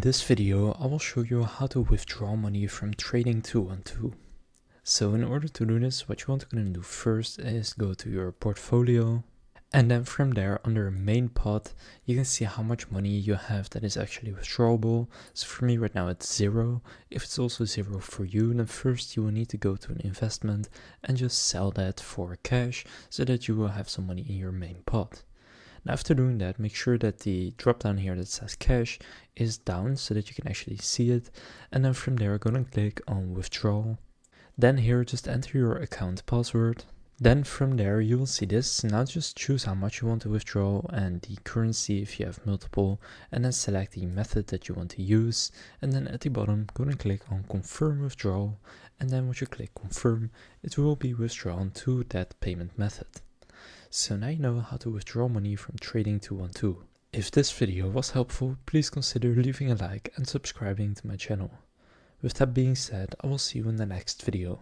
this video, I will show you how to withdraw money from Trading212. So in order to do this, what you want to do first is go to your portfolio, and then from there under main pot, you can see how much money you have that is actually withdrawable. So for me right now it's 0. If it's also 0 for you, then first you will need to go to an investment and just sell that for cash so that you will have some money in your main pot. Now after doing that, make sure that the drop down here that says cash is down so that you can actually see it, and then from there go and click on withdraw. Then here just enter your account password. Then from there you will see this. Now just choose how much you want to withdraw and the currency if you have multiple, and then select the method that you want to use, and then at the bottom go and click on confirm withdrawal, and then once you click confirm, it will be withdrawn to that payment method. So now you know how to withdraw money from Trading212. If this video was helpful, please consider leaving a like and subscribing to my channel. With that being said, I will see you in the next video.